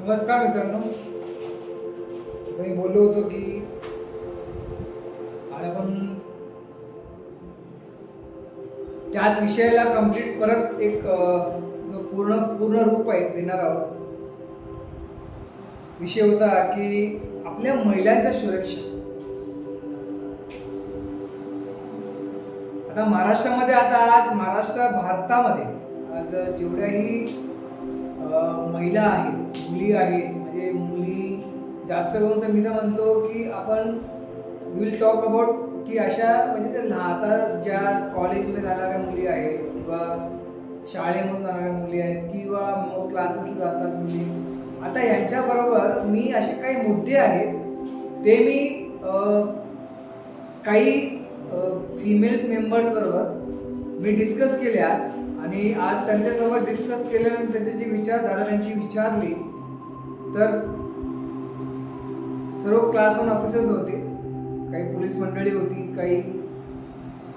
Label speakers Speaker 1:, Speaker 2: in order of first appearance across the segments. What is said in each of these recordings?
Speaker 1: नमस्कार मित्रांनो. जसं मी बोललो होतो की आज आपण त्याच विषयाला कंप्लीट परत एक जो पूर्ण पूर्ण रूप आहे देणार आहोत. विषय होता की आपल्या महिलांच्या सुरक्षा. आता महाराष्ट्रामध्ये आज भारतामध्ये आज जेवढ्याही महिला आहेत, मुली आहेत, म्हणजे मुली जास्त करून तर मी तर म्हणतो की आपण विल टॉक अबाउट की अशा म्हणजे आता ज्या कॉलेजमध्ये जाणाऱ्या मुली आहेत किंवा शाळेमधून जाणाऱ्या मुली आहेत किंवा मग क्लासेसला जातात मुली. आता ह्यांच्याबरोबर मी असे काही मुद्दे आहेत ते मी काही फिमेल्स मेंबर्सबरोबर मी डिस्कस केले आज. आणि आज त्यांच्यासोबत डिस्कस केल्यानंतर त्यांच्याची विचारधारा त्यांची विचारली तर सर्व क्लास 1 ऑफिसर्स होते, काही पोलीस मंडळी होती, काही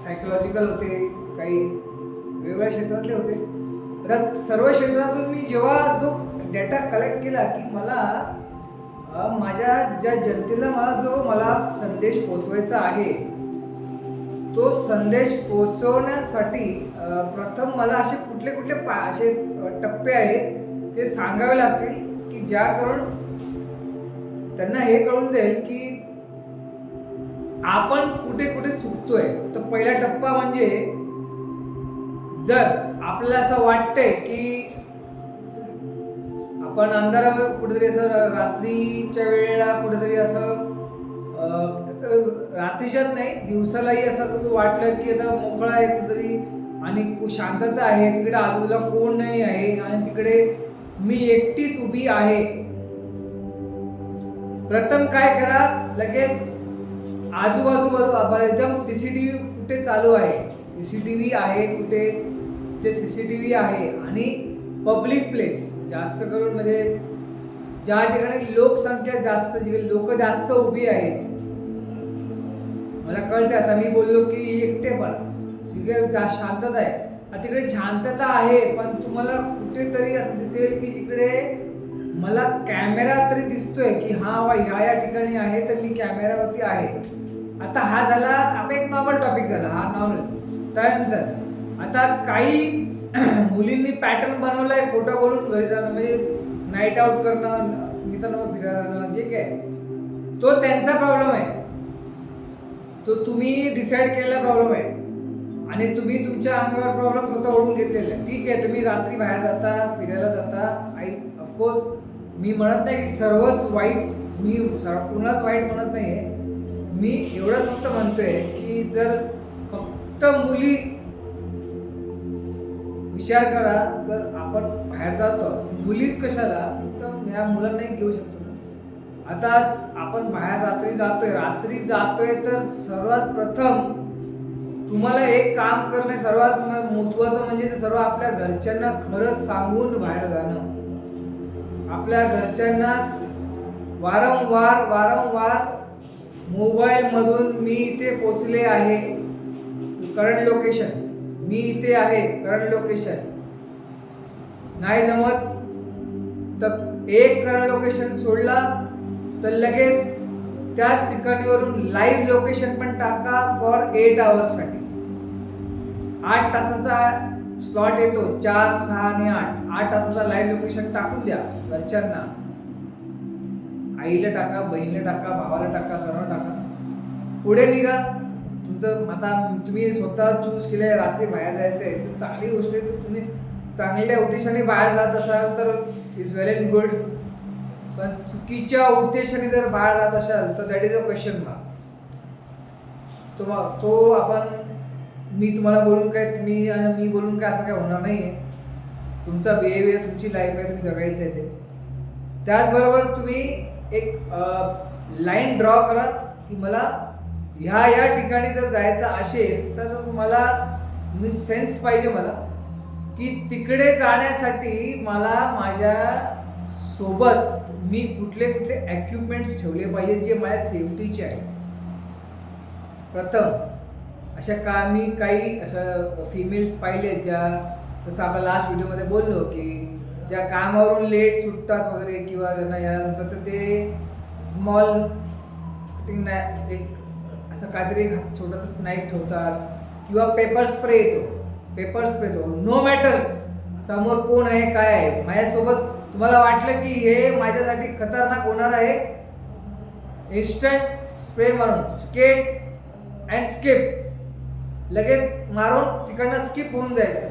Speaker 1: सायकोलॉजिकल होते, काही वेगवेगळ्या क्षेत्रातले होते. तर सर्व क्षेत्रातून मी जेव्हा जो डेटा कलेक्ट केला की मला माझ्या ज्या जनतेला मला संदेश पोचवायचा आहे तो संदेश पोहोचवण्यासाठी प्रथम मला असे कुठले कुठले असे टप्पे आहेत ते सांगावे लागतील की ज्या करून त्यांना हे कळून जाईल की आपण कुठे कुठे चुकतोय. तर पहिला टप्पा म्हणजे जर आपल्याला असं वाटतंय की आपण अंधारावर कुठेतरी असं रात्रीच्या वेळेला कुठेतरी असं रात्रीच्याच नाही दिवसालाही असं वाटलं की आता मोकळा आहे कुठेतरी आणि शांतता आहे, तिकडे आजूबाजूला कोण नाही आहे आणि तिकडे मी एकटीच उभी आहे. प्रथम काय करा, लगेच आजूबाजू एकदम सीसीटीव्ही कुठे चालू आहे, सीसीटीव्ही आहे कुठे, ते सीसीटीव्ही आहे आणि पब्लिक प्लेस जास्त करून म्हणजे ज्या ठिकाणी लोकसंख्या जास्त, लोक जास्त उभी आहेत. मला कळते आता मी बोललो की एकटेपणा, जिकडे जास्त शांतता आहे तिकडे शांतता आहे पण तुम्हाला कुठेतरी असं दिसेल की जिकडे मला कॅमेरा तरी दिसतोय की हा ह्या ठिकाणी आहे तर मी कॅमेरावरती आहे. आता हा झाला आपला एक नॉर्मल टॉपिक झाला, हा नॉर्मल. त्यानंतर आता काही मुलींनी पॅटर्न बनवलाय खोटं बोलून घरी जाणं, म्हणजे नाईट आउट करणं, मित्रांनो फिरायला जाणं, जे काय तो त्यांचा प्रॉब्लेम आहे, तो तुम्ही डिसाईड केलेला प्रॉब्लेम आहे आणि तुम्ही तुमच्या अंगावर प्रॉब्लेम स्वतः ओढून घेतलेला आहे. ठीक आहे, तुम्ही रात्री बाहेर जाता, फिरायला जाता, ऑफकोर्स मी म्हणत नाही की सर्वच वाईट, मी पूर्णच वाईट म्हणत नाही आहे. मी एवढंच फक्त म्हणतोय की जर फक्त मुली विचार करा तर आपण बाहेर जातो, मुलीच कशाला, तर या मुलांनाही घेऊ शकतो. आता आपण बाहेर रात्री जातोय तर सर्वात प्रथम तुम्हाला एक काम करणे सर्वात महत्त्वाचं म्हणजे सर्व आपल्या घरच्यांना खरं सांगून बाहेर जाणं. आपल्या घरच्यांना वारंवार मोबाईल मधून मी इथे पोचले आहे, करंट लोकेशन, मी इथे आहे, करंट लोकेशन. नाही जमत तर एक करंट लोकेशन सोडला तर लगेच त्याच ठिकाणीवरून लाईव्ह लोकेशन पण टाका फॉर 8 आवर्स साठी. 8 तासाचा स्लॉट येतो, 4, 6 आणि 8 तासाचा लाईव्ह लोकेशन टाकून द्या घरच्यांना. आईला टाका, बहिणीला टाका, भावाला टाका, सर्वांना टाका. पुढे निघा. तुमचं आता तुम्ही स्वतः चूज केलंय रात्री बाहेर जायचंय, चांगली गोष्ट आहे. तुम्ही चांगल्या उद्देशाने बाहेर जात असाल तर इज वेल अँड गुड, पण चुकीच्या उद्देशाने जर बाहेर जात असाल तर that is a question mark. तो आपण मी तुम्हाला बोलून काय, तुम्ही आणि मी बोलून काय असं काय होणार नाहीये. तुमचा बिहेवियर, तुमची लाईफ आहे, तुम्ही जगायचं आहे ते. त्याचबरोबर तुम्ही एक लाईन ड्रॉ करा की मला ह्या ठिकाणी जर जायचं असेल तर मला सेन्स पाहिजे मला की तिकडे जाण्यासाठी मला माझ्या सोबत मी कुठले कुठले इक्विपमेंट्स ठेवले पाहिजे जे माझ्या सेफ्टीचे आहेत. प्रथम अशा मी काही असं फिमेल्स पाहिले ज्या जसं आपण लास्ट व्हिडिओमध्ये बोललो की ज्या कामावरून लेट सुटतात वगैरे किंवा त्यांना यायला नसतं तर ते स्मॉल एक असं काहीतरी छोटंसं नाईट ठेवतात किंवा पेपर स्प्रे येतो नो मॅटर्स समोर कोण आहे काय आहे. माझ्यासोबत तुम्हाला वाटलं की हे माझ्यासाठी खतरनाक होणार आहे, इन्स्टंट स्प्रे मारून स्केट अँड स्किप लगेच मारून तिकडनं स्किप होऊन जायचं.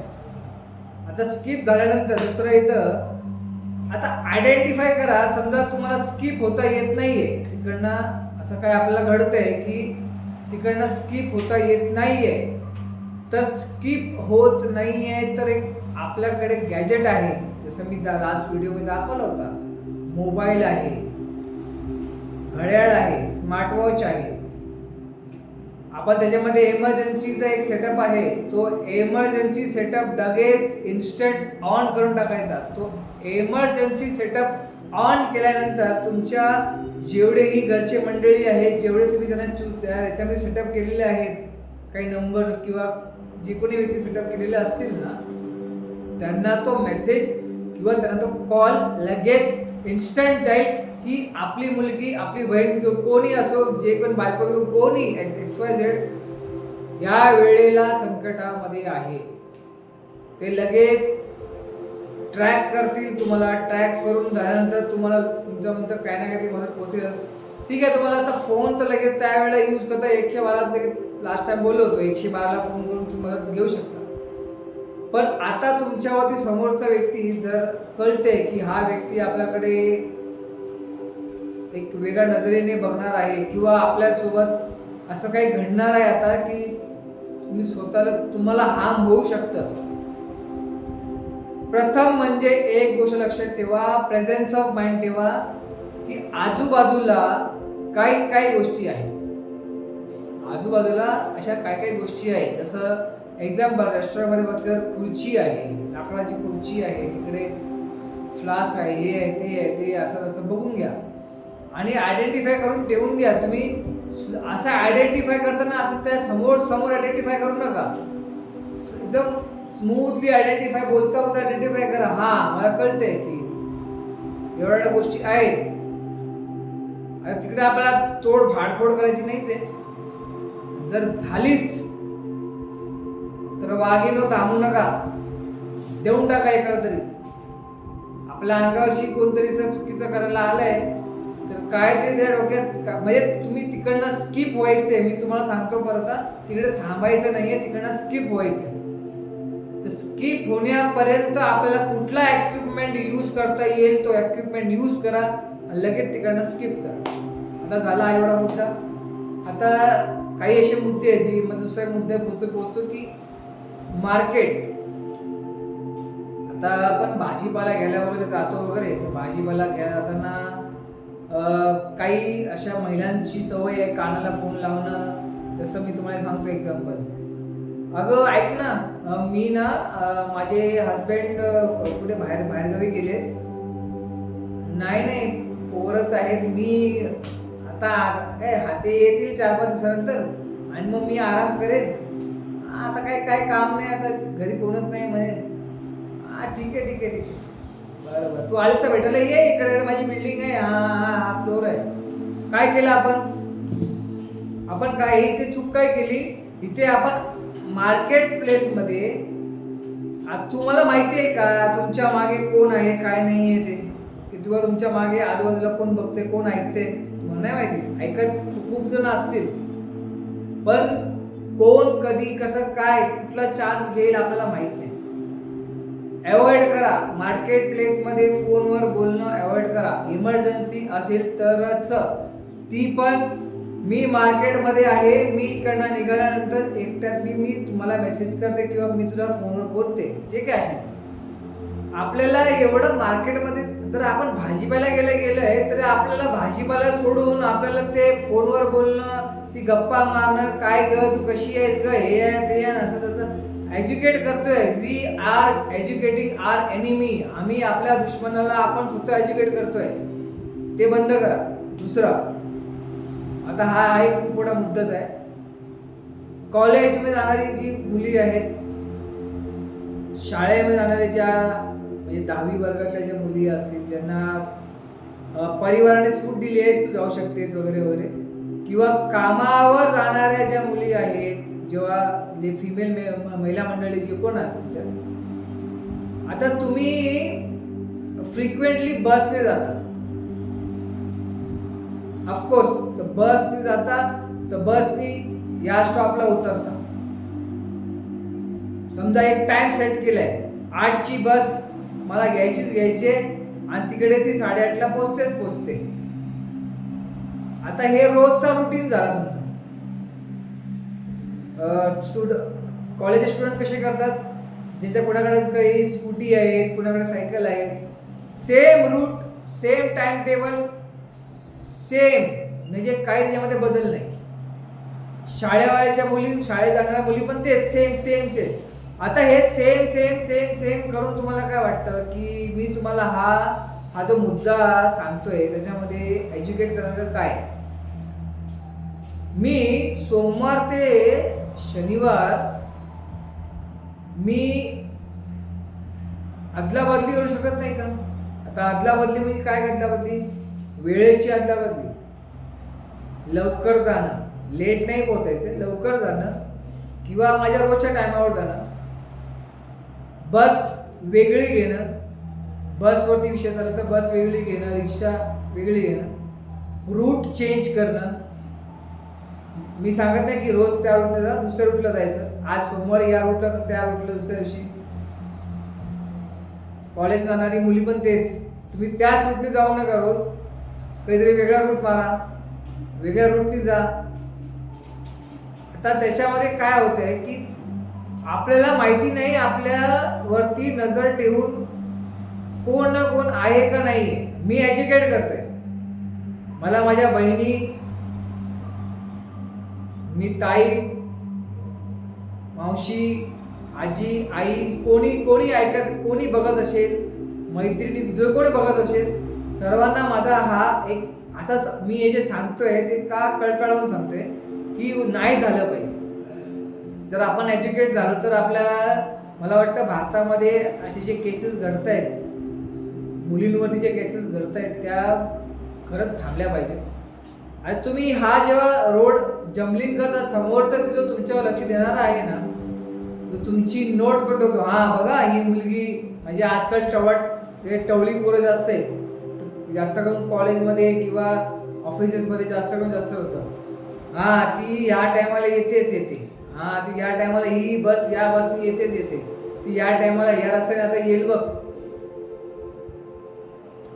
Speaker 1: आता स्किप झाल्यानंतर दुसरं इथं आता आयडेंटिफाय करा. समजा तुम्हाला स्किप होता येत नाहीये तिकडनं, असं काय आपल्याला घडतंय की तिकडनं स्किप होता येत नाहीये, तर स्किप होत नाहीये तर एक आपल्याकडे गॅजेट आहे, जसं मी लास्ट व्हिडिओमध्ये दाखवला होता. मोबाईल आहे, घड्याळ आहे, स्मार्टवॉच आहे. आपण त्याच्यामध्ये एमर्जन्सीचा एक सेटअप आहे, तो एमर्जन्सी सेटअप लगेच इन्स्टंट ऑन करून टाकायचा. तो एमर्जन्सी सेटअप ऑन केल्यानंतर तुमच्या जेवढेही घरचे मंडळी आहेत, जेवढे तुम्ही त्यांना याच्यामध्ये सेटअप केलेले आहेत, काही नंबर्स किंवा जे कोणी व्यक्ती सेटअप केलेले असतील ना, त्यांना तो मेसेज किंवा त्यांना तो कॉल लगेच इन्स्टंट जाईल की आपली मुलगी, आपली बहीण किंवा कोणी असो, जे कोण बायको किंवा कोणी XYZ या वेळेला संकटामध्ये आहे. ते लगेच ट्रॅक करतील तुम्हाला. ट्रॅक करून झाल्यानंतर तुम्हाला तुमच्यानंतर काही ना काही मदत पोहोचेल. ठीक आहे, तुम्हाला आता फोन तर लगेच त्यावेळेला यूज करता 112 लगेच लास्ट टाइम बोललो होतो 112ला फोन करून तुम्ही मदत घेऊ शकता. पण आता तुमच्यावरती समोरचा व्यक्ती जर कळते की हा व्यक्ती आपल्याकडे एक वेगळ्या नजरेने बघणार आहे किंवा आपल्यासोबत असं काही घडणार आहे आता की तुम्ही तुम्हाला हार्म होऊ शकतं. प्रथम म्हणजे एक गोष्ट लक्षात ठेवा, प्रेझेन्स ऑफ माइंड ठेवा की आजूबाजूला काही गोष्टी आहेत. आजूबाजूला अशा काही गोष्टी आहेत. जसं एक्झाम्पल, रेस्टॉरंटमध्ये बसल्यावर खुर्ची आहे, लाकडाची खुर्ची आहे, तिकडे फ्लास्क आहे, हे आहे, ते आहे, ते असं तसं बघून घ्या आणि आयडेंटिफाय करून ठेवून घ्या. तुम्ही असं आयडेंटिफाय करताना असं त्या समोर आयडेंटिफाय करू नका. एकदम स्मूथली आयडेंटिफाय, बोलता आयडेंटिफाय करा. हा, मला कळतंय की एवढ्या गोष्टी आहेत. तिकडे आपल्याला भाडफोड करायची नाहीच आहे. जर झालीच तर वाघीनो थांबू नका, देऊन टाका एकाला तरी. आपल्या अंगावरशी कोणतरी जर चुकीचं करायला आलंय तर काय ते त्या डोक्यात, म्हणजे तुम्ही तिकडनं स्किप व्हायचंय. मी तुम्हाला सांगतो परत, तिकडे थांबायचं नाहीये, तिकडनं स्किप व्हायचं. तर स्किप होण्यापर्यंत आपल्याला कुठला इक्विपमेंट यूज करता येईल तो इक्विपमेंट यूज करा, लगेच तिकडनं स्किप करा. आता झाला एवढा मुद्दा. आता काही असे मुद्दे आहेत जे दुसऱ्या मुद्द्यात पोहोचतो की मार्केट. आता आपण भाजीपाला घ्यायला वगैरे जातो वगैरे, तर भाजीपाला घ्यायला जाताना काही अशा महिलांची सवय आहे कानाला फोन लावणं. जसं मी तुम्हाला सांगतो एक्झाम्पल. अगं ऐक ना, मी ना माझे हस्बंड कुठे बाहेरगावी गेले. नाही पोरच आहेत. मी आता काय हाते येतील 4-5 दिवसानंतर आणि मग मी आराम करेन. आता काय काम नाही, आता घरी कोणच नाही म्हणे. ठीक आहे. बरं, तू आलीच भेटायला ये, इकडे माझी बिल्डिंग आहे, हा फ्लोर आहे. काय केलं आपण काय इथे चूक काय केली? इथे आपण मार्केट प्लेस मध्ये, तुम्हाला माहिती आहे का तुमच्या मागे कोण आहे काय नाही आहे ते, की किंवा तुमच्या मागे आजूबाजूला कोण बघते, कोण ऐकते, मला नाही माहिती. ऐकत खूप जण असतील, पण कोण कधी कसं काय कुठला चान्स घेईल आपल्याला माहित नाही. अवॉइड करा. मार्केट प्लेस मध्ये फोनवर बोलणं अवॉइड करा. इमर्जन्सी असेल तरच. ती पण मी मार्केटमध्ये आहे, मी इकडनं निघाल्यानंतर एकट्यात मी तुम्हाला मेसेज करते किंवा मी तुला फोनवर बोलते, जे काय असेल. आपल्याला एवढं मार्केटमध्ये जर आपण भाजीपाला गेलंय तर आपल्याला भाजीपाला सोडून आपल्याला ते फोनवर बोलणं, ती गप्पा मारणं, काय ग तू कशी आहेस ग, हे आहे ते आहे, असं तसं एज्युकेट करतोय. We are educating our enemy. आम्ही आपल्या दुश्मनाला आपण स्वतः एज्युकेट करतोय. ते बंद करा. दुसरं, आता हा एक खूप मोठा मुद्दाच आहे. कॉलेजमध्ये जाणारी जी मुली आहेत, शाळेमध्ये जाणारे ज्या म्हणजे 10वी वर्गातल्या ज्या मुली असतील ज्यांना परिवाराने सूट दिली आहे तू जाऊ शकतेस वगैरे वगैरे, किंवा कामावर जाणाऱ्या ज्या मुली आहेत, जेव्हा फिमेल महिला मंडळी जे कोण असतील तर, आता तुम्ही फ्रिक्वेंटली बसने जाता, ऑफकोर्स तर बसने जाता, तर बसनी या स्टॉपला उतरता. समजा एक टाइम सेट केलाय, 8ची बस मला घ्यायची आणि तिकडे ती 8:30ला पोचते. आता हे रोजचा रुटीन झाला तुमचा. कॉलेजचे स्टुडंट कसे करतात, जिथे कुणाकडे काही स्कूटी आहेत, कुणाकडे सायकल आहे, same route, same time table, same, म्हणजे काही त्याच्यामध्ये बदल नाही. शाळेवाल्याच्या मुली, शाळेत जाणाऱ्या मुली पण ते सेम. आता हे सेम करून तुम्हाला काय वाटतं की मी तुम्हाला हा जो मुद्दा सांगतोय त्याच्यामध्ये एज्युकेट करण्याचं काय. मी सोमवार ते शनिवार मी अदलाबदली करू शकत नाही का. आता अदलाबदली म्हणजे काय, अदलाबदली वेळेची अदलाबदली, लवकर जाणं, लेट नाही पोहोचायचं, लवकर जाणं, किंवा माझ्या रोजच्या टायमावर जाणं, बस वेगळी घेणं, बसवरती विषय झाला तर बस वेगळी घेणं, रिक्षा वेगळी घेणं, रूट चेंज करणं. मी सांगत नाही की रोज त्या रूटला जा, दुसऱ्या रूटला जायचं, आज सोमवारी या रूटला तर त्या रूटला दुसऱ्या दिवशी. कॉलेज जाणारी मुली पण तेच, तुम्ही त्याच रूटने जाऊ नका रोज, काहीतरी वेगळा रूट मारा, वेगळ्या रूटने जा. आता त्याच्यामध्ये काय होतंय की आपल्याला माहिती नाही, आपल्यावरती नजर ठेवून कोण ना कोण आहे का नाही. मी एज्युकेट करतोय, मला माझ्या बहिणी, मी ताई, मावशी, आजी, आई, कोणी ऐकत, कोणी बघत असेल, मैत्रिणी जो कोणी बघत असेल, सर्वांना माझा हा एक असा, मी हे जे सांगतोय ते का कळकळवून सांगतोय की नाही झालं पाहिजे. जर आपण एज्युकेट झालो तर मला वाटतं भारतामध्ये असे जे केसेस घडत आहेत, मुलींवरती जे केसेस घडत आहेत, त्या खरंच थांबल्या पाहिजे. आणि तुम्ही हा जेव्हा रोड जम्बलिंग करता, समोरचा जो तुमच्यावर लक्ष देणारा आहे ना, तो तुमची नोट करतो, हा बघा ही मुलगी, म्हणजे आजकाल टवळी पोरं जास्त आहे, जास्त करून कॉलेजमध्ये किंवा ऑफिसेसमध्ये जास्त होतं. हा ती ह्या टायमाला येते, हा ती या टायमाला ही बस या बसनी येते, ती या टायमाला या रस्त्याने आता येईल बघ.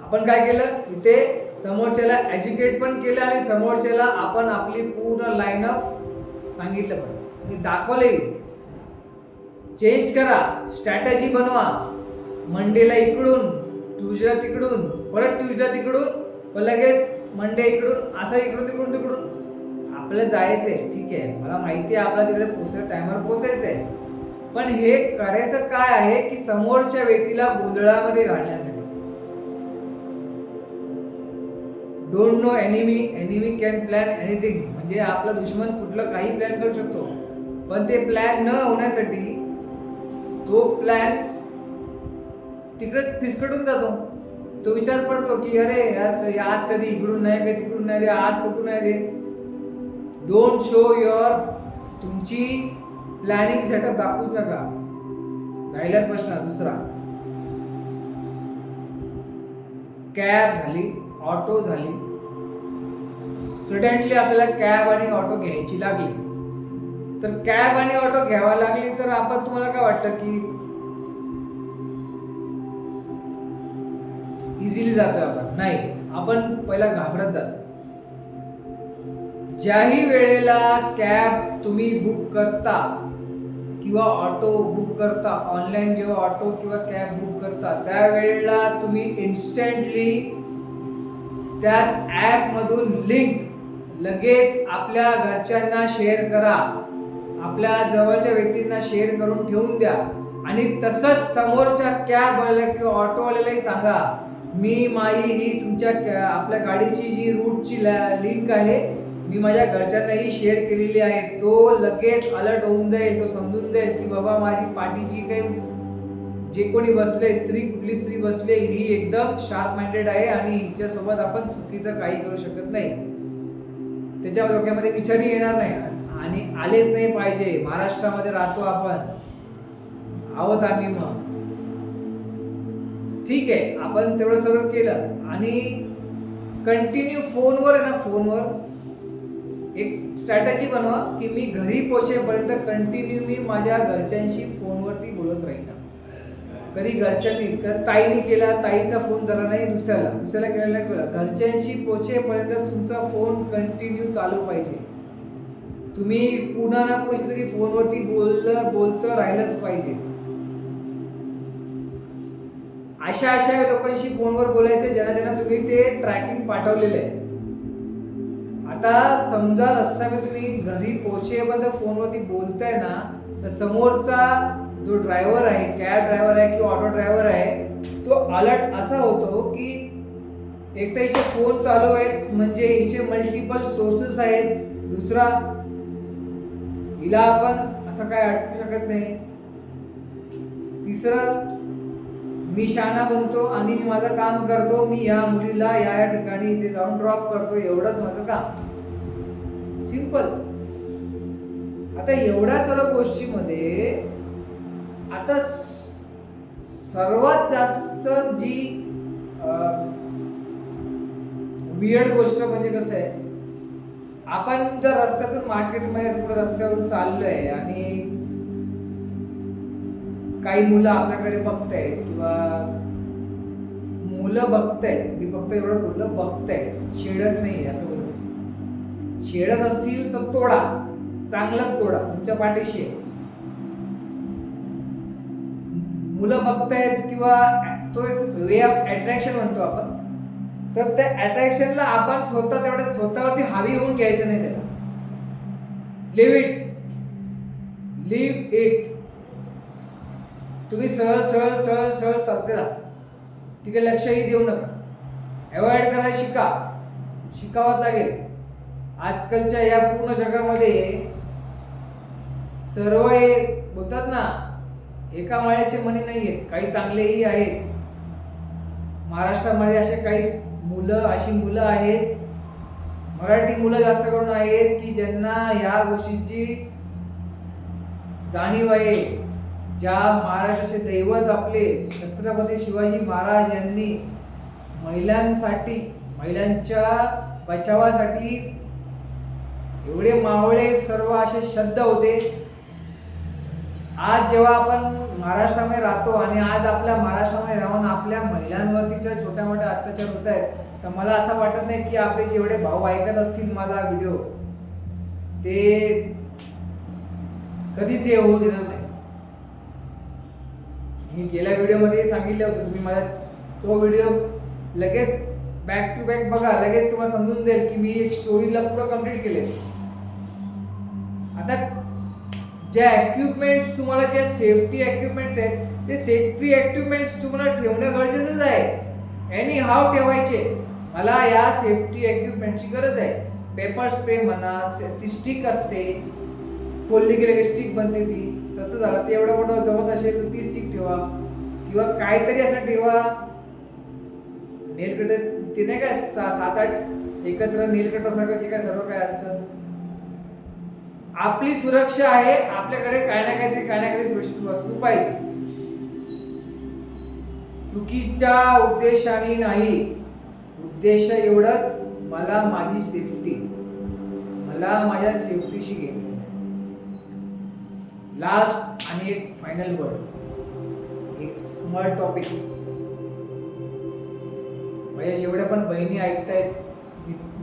Speaker 1: आपण काय केलं, इथे समोरच्याला एज्युकेट पण केलं आणि समोरच्याला आपण आपली पूर्ण लाईन ऑफ सांगितलं पण, दाखवलंय. चेंज करा, स्ट्रॅटेजी बनवा, मंडेला इकडून, ट्यूजडे तिकडून, परत ट्यूजडे तिकडून, लगेच मंडे इकडून, असं इकडून तिकडून आपल्याला जायचंय. ठीक आहे, मला माहिती आहे आपल्याला तिकडे टायमावर पोहोचायचंय, पण हे करायचं काय आहे की समोरच्या व्यक्तीला गोंधळामध्ये घालण्यासाठी. Don't know enemy can plan anything, म्हणजे आपला दुश्मन कुठलं काही प्लॅन करू शकतो, पण ते प्लॅन न होण्यासाठी तो प्लॅन तिकडेच फिसकटून जातो. तो विचार पडतो की अरे यार आज कधी इकडून नाही, कधी तिकडून नाही रे, आज कुठून नाही रे. डोंट शो युअर, तुमची प्लॅनिंग सेटअप दाखवूच नका. राहिला प्रश्न दुसरा, कॅब झाली, ऑटो झाली, सडनली आपल्याला कॅब आणि ऑटो घ्यायची लागली, तर कॅब आणि ऑटो घ्यावा लागली तर आपण, तुम्हाला काय वाटतं की इझिली जातोय आपण? नाही, आपण पहिला घाबरत जातो. ज्याही वेळेला कॅब तुम्ही बुक करता किंवा ऑटो बुक करता, ऑनलाईन जेव्हा ऑटो किंवा कॅब बुक करता, त्यावेळेला तुम्ही इन्स्टंटली त्याच ॲपमधून लिंक लगेच आपल्या घरच्यांना शेअर करा, आपल्या जवळच्या व्यक्तींना शेअर करून ठेवून द्या. आणि तसंच समोरच्या कॅबवाल्याला किंवा ऑटोवाल्यालाही सांगा, मी माझी ही तुमच्या आपल्या गाडीची जी रूटची लिंक आहे, मी माझ्या घरच्यांनाही शेअर केलेली आहे. तो लगेच अलर्ट होऊन जाईल, तो समजून जाईल की बाबा माझी पाठीची काही जे कोणी बसले, कुठली स्त्री बसले, ही एकदम शार्प माइंडेड आहे आणि हिच्यासोबत आपण चुकीचं काही करू शकत नाही. त्याच्या डोक्यामध्ये विचारही येणार नाही आणि आलेच नाही पाहिजे. महाराष्ट्रामध्ये राहतो आपण, आहोत आम्ही. मग ठीक आहे, आपण तेवढं सर्व केलं आणि कंटिन्यू फोनवर आहे ना, फोनवर एक स्ट्रॅटेजी बनवा की मी घरी पोहोचेपर्यंत कंटिन्यू मी माझ्या घरच्यांशी फोनवरती बोलत राहील. कधी घरच्यांनी ताईने केला, ताईचा फोन झाला नाही, दुसऱ्याला केला नाही, घरच्यांशी पोहोचेपर्यंत तुमचा फोन कंटिन्यू चालू पाहिजे. तुम्ही पुन्हा ना पैसे तरी फोनवरती बोलतं राहिलंच पाहिजे. अशा लोकांशी फोनवर बोलायचं ज्यांना तुम्ही ते ट्रॅकिंग पाठवलेलं आहे. आता समजा रस्ता मी तुम्ही घरी पोहोचेपर्यंत फोनवरती बोलताय ना, तर समोरचा जो ड्रायव्हर आहे, कॅब ड्रायव्हर आहे किंवा ऑटो ड्रायव्हर आहे, तो अलर्ट असा होतो की एक तर हिचे फोन चालू आहेत, म्हणजे हिचे मल्टिपल सोर्सेस आहेत. दुसरा, हिला आपण असं काय अटकू शकत नाही. तिसरं, मी शहाणा बनतो आणि मी माझं काम करतो, मी या मुलीला या ठिकाणी इथे जाऊन ड्रॉप करतो, एवढंच माझं काम. सिंपल. आता एवढ्या सर्व गोष्टीमध्ये आता सर्वात जास्त जी वियर्ड गोष्ट म्हणजे कसं आहे, आपण जर रस्त्यातून मार्केटमध्ये पुढे रस्त्यावरून चाललोय आणि काही मुलं आपल्याकडे बघतायत किंवा मुलं बघतायत, मी फक्त एवढं बोललं बघतायत, छेडत नाही असं बोललं. छेडत असतील तर तोडा, चांगलाच तोडा, तुमच्या पाठीशी. मुलं बघतायत किंवा तो एक वे ऑफ अट्रॅक्शन म्हणतो आपण, तर त्या अट्रॅक्शनला आपण स्वतःवरती हावी होऊन घ्यायचं नाही. त्याला लिव्ह इट. तुम्ही सरळ चालते राहा, तिकडे लक्षही देऊ नका. अवॉइड करायला शिकावंच लागेल. आजकालच्या या पूर्ण जगामध्ये सर्व बोलतात ना, एका माळ्याचे मणी नाहीयेत, काही चांगलेही आहेत. महाराष्ट्रामध्ये अशी मुलं आहेत, मराठी मुलं जास्त करून आहेत की ज्यांना ह्या गोष्टीची जाणीव आहे. ज्या महाराष्ट्राचे दैवत आपले छत्रपती शिवाजी महाराज यांनी महिलांच्या बचावासाठी एवढे मावळे सर्व असे शब्द होते. आज जेव्हा आपण महाराष्ट्रामध्ये राहतो आणि आज आपल्या महाराष्ट्रामध्ये राहून आपल्या महिलांवरतीच्या छोट्या मोठ्या अत्याचार होत आहेत, तर मला असं वाटत नाही की आपले जेवढे भाऊ ऐकत असतील माझा व्हिडिओ, ते कधीच हे होऊ देणार नाही. मी गेल्या व्हिडिओमध्ये सांगितलं होतं, तुम्ही माझा तो व्हिडिओ लगेच बॅक टू बॅक बघा, लगेच तुम्हाला समजून जाईल की मी एक स्टोरीला पुढं कम्प्लीट केले. आता ज्या इक्विपमेंट्स तुम्हाला, ज्या सेफ्टी इक्विपमेंट्स आहेत, ते सेफ्टी इक्विपमेंट्स तुम्हाला ठेवणं गरजेचंच आहे. एनी हाव ठेवायचे. मला या सेफ्टी इक्विपमेंटची गरज आहे. पेपर स्प्रे म्हणा, ती स्टिक असते, फोल्ली केले की स्टिक बनते ती, तसं झालं ते एवढं मोठं जमत असेल तर ती स्टिक ठेवा किंवा काहीतरी असं ठेवा. नेल कटर ते नाही काय 7-8 एकत्र नेल कटर सारखं जे काय सर्व काय असतं. आपली सुरक्षा आहे, आपल्याकडे काय ना काहीतरी सुरक्षित वस्तू पाहिजे. चुकीच्या उद्देशाने नाही, उद्देश एवढंच, मला माझी सेफ्टी, मला माझ्या सेफ्टीशी घेणे. लास्ट आणि एक फायनल वर्ड, एक स्मॉल टॉपिक. माझ्या जेवढ्या पण बहिणी ऐकतायत,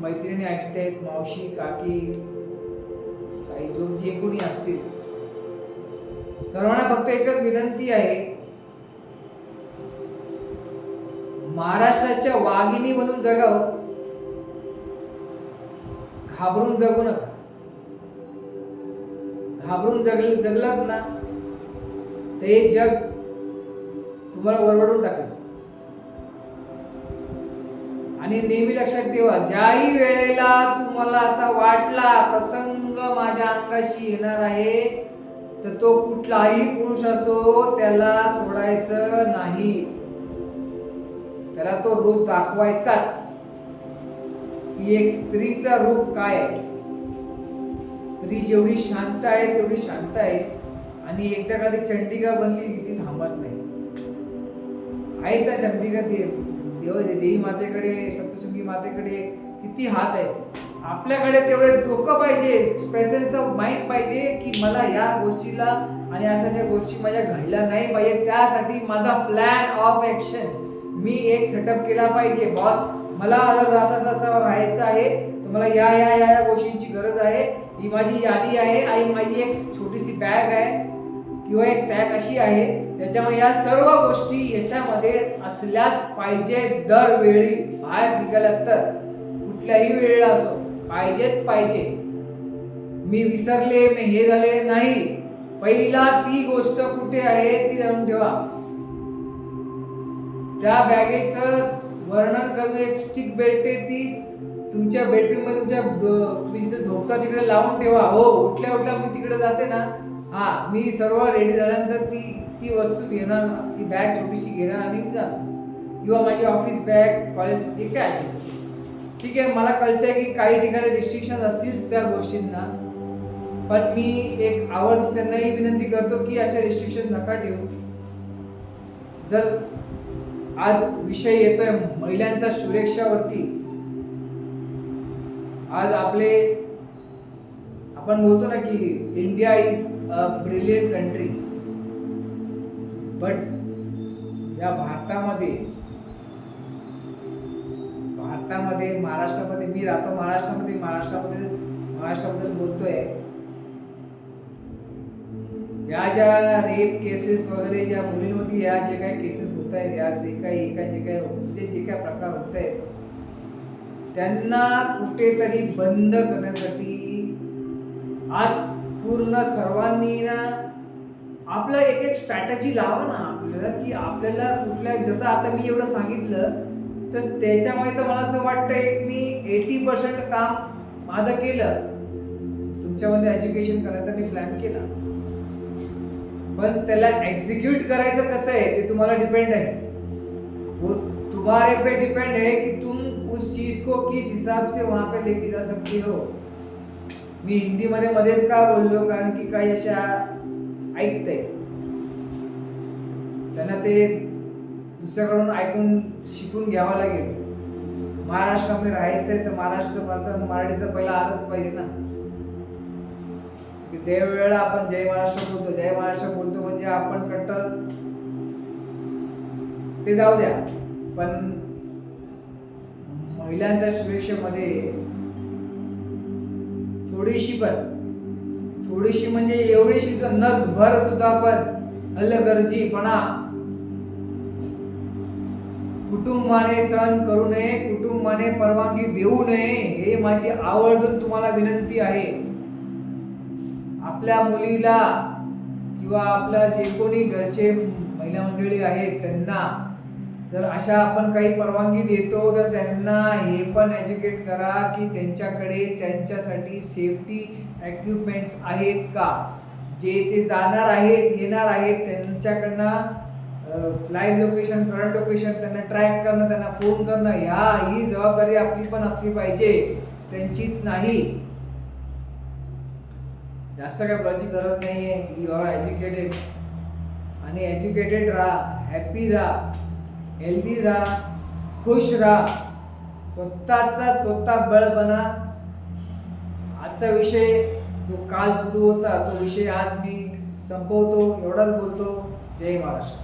Speaker 1: मैत्रिणी ऐकतायत, मावशी, काकी, काही जे कोणी असतील, सर्वांना फक्त एकच विनंती आहे, महाराष्ट्राच्या वाघिणी म्हणून जगावं, घाबरून जगू नका. घाबरून जगलात ना, ते जग तुम्हाला वरवडून टाकेल. आणि नेहमी लक्षात ठेवा, ज्याही वेळेला तुम्हाला असा वाटला प्रसंग माझ्या अंगाशी येणार आहे, तर तो कुठलाही पुरुष असो त्याला सोडायचं नाही, त्याला तो रूप दाखवायचाच. ही एक स्त्रीचा रूप काय आहे. स्त्री जेवढी शांत आहे तेवढी शांत आहे, आणि एकदा का ती चंडिका बनली की ती थांबत नाही. आहे त्या चंडिका देवी मातेकडे, सप्तशृंगी मातेकडे किती हात आहे. आपल्याकडे तेवढे डोकं पाहिजे, प्रेझेन्स ऑफ माइंड पाहिजे की मला या गोष्टीला आणि अशा गोष्टी माझ्या घडल्या नाही पाहिजे. त्यासाठी माझा प्लॅन ऑफ ऍक्शन मी एक सेटअप केला पाहिजे. बॉस मला जर असं राहायचं आहे तर मला या या या गोष्टींची गरज आहे. ही माझी यादी आहे आणि माझी एक छोटीशी बॅग आहे किंवा एक सॅक अशी आहे, त्याच्यामुळे या सर्व गोष्टी याच्यामध्ये असल्याच पाहिजे. दरवेळी बाहेर निघाल्यात तर कुठल्याही वेळेला असो पाहिजेच पाहिजे. मी विसरले, मी हे झाले नाही, पहिला ती गोष्ट कुठे आहे ती जाणून ठेवा. त्या बॅगेचं वर्णन करून एक स्टिक बेल्ट आहे, ती तुमच्या बेडरूम मध्ये तुम्ही जिथे झोपता तिकडे लावून ठेवा. हो, उठल्या उठल्या मी तिकडे जाते ना, हा मी सर्व रेडी झाल्यानंतर ती वस्तू घेणार, ती बॅग छोटीशी घेणार आणि जाणार. किंवा माझी ऑफिस बॅग, कॉलेज जे काय असेल, ठीक आहे. मला कळतंय की काही ठिकाणी रिस्ट्रिक्शन असतील त्या गोष्टींना, पण मी एक आवर्जून त्यांनाही विनंती करतो की अशा रिस्ट्रिक्शन नका ठेवू. जर आज विषय येतोय महिलांच्या सुरक्षावरती, आज आपण बोलतो ना की India is a brilliant country, but या भारतामध्ये महाराष्ट्रामध्ये मी राहतो, महाराष्ट्राबद्दल बोलतोय. या ज्या रेप केसेस वगैरे ज्या मुलींमध्ये या जे काही केसेस होत आहेत, या जे काही प्रकार होत आहेत, त्यांना कुठेतरी बंद करण्यासाठी आज पूर्ण सर्वांनी ना आपलं एक स्ट्रॅटेजी लावा ना आपल्याला, की आपल्याला कुठल्या, जसं आता मी एवढं सांगितलं तर त्याच्यामुळे तर मला असं वाटतं एक मी 80% काम माझं केलं. तुमच्यामध्ये एज्युकेशन करायचा मी प्लॅन केला, पण त्याला एक्झिक्यूट करायचं कसं आहे ते तुम्हाला डिपेंड आहे. वो तुम्हारे पे डिपेंड है कि तुम उस चीज को किस हिसाब से वहां पे लेके जा सकते हो. मी हिंदी मध्ये मध्येच का बोललो, कारण की काही अशा ऐकते त्यांना ते दुसऱ्याकडून ऐकून शिकून घ्यावं लागेल. महाराष्ट्रामध्ये राहायचंय तर मराठीचं पहिला आलंच पाहिजे ना. वेळेला आपण जय महाराष्ट्र बोलतो म्हणजे आपण कट्टर, ते जाऊ द्या, पण महिलांच्या सुरक्षेमध्ये थोडीशी म्हणजे एवढीशी नखभर सुद्धा पण हलगर्जीपणा कुटुंबाने सहन करू नये, कुटुंबाने परवानगी देऊ नये, हे माझी आवर्जून तुम्हाला विनंती आहे. आपल्या मुलीला किंवा आपल्या जे कोणी घरचे महिला मंडळी आहेत त्यांना जर अशा आपण काही परवानगी देतो तर त्यांना हे पण एज्युकेट करा की त्यांच्याकडे त्यांच्यासाठी सेफ्टी इक्विपमेंट्स आहेत का. जे ते जाणार आहेत येणार आहेत त्यांच्याकडनं लाईव्ह लोकेशन, करंट लोकेशन त्यांना ट्रॅक करणं, त्यांना फोन करणं, ही जबाबदारी आपली पण असली पाहिजे, त्यांचीच नाही. जास्त काय बोलायची गरज नाहीये. यू आर एज्युकेटेड, आणि एज्युकेटेड राहा, हॅपी राहा, हेल्दी राहा, खुश राहा, स्वतः बळ बना. आजचा विषय जो काल सुरू होता तो विषय आज मी संपवतो, एवढाच बोलतो. जय महाराष्ट्र.